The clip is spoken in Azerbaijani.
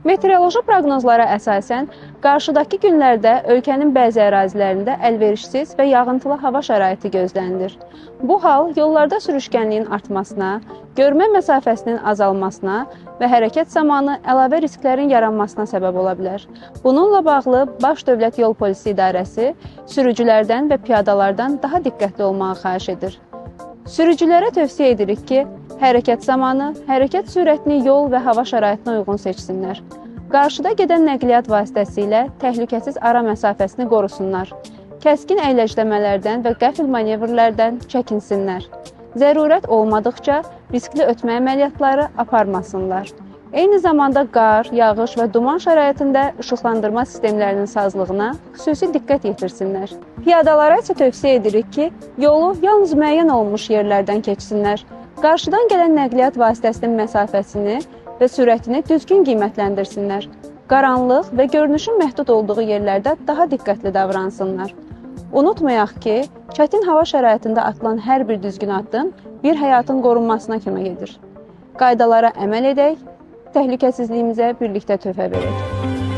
Meteoroloji proqnozlara əsasən, qarşıdakı günlərdə ölkənin bəzi ərazilərində əlverişsiz və yağıntılı hava şəraiti gözlənilir. Bu hal yollarda sürüşkənliyin artmasına, görmə məsafəsinin azalmasına və hərəkət zamanı əlavə risklərin yaranmasına səbəb ola bilər. Bununla bağlı Baş Dövlət Yol Polisi İdarəsi sürücülərdən və piyadalardan daha diqqətli olmağı xahiş edir. Sürücülərə tövsiyə edirik ki, hərəkət zamanı hərəkət sürətini yol və hava şəraitinə uyğun seçsinlər. Qarşıda gedən nəqliyyat vasitəsilə təhlükəsiz ara məsafəsini qorusunlar. Kəskin əyləcləmələrdən və qəfil manevrlərdən çəkinsinlər. Zərurət olmadıqca riskli ötmə əməliyyatları aparmasınlar. Eyni zamanda qar, yağış və duman şəraitində işıqlandırma sistemlərinin sazlığına xüsusi diqqət yetirsinlər. Piyadalara isə tövsiyə edirik ki, yolu yalnız müəyyən olunmuş yerlərdən keçsinlər. Qarşıdan gələn nəqliyyat vasitəsinin məsafəsini və sürətini düzgün qiymətləndirsinlər. Qaranlıq və görünüşün məhdud olduğu yerlərdə daha diqqətli davransınlar. Unutmayaq ki, çətin hava şəraitində atılan hər bir düzgün addım bir həyatın qorunmasına kömək edir. Qaydalara əməl edək, təhlükəsizliyimizə birlikdə töhfə verək.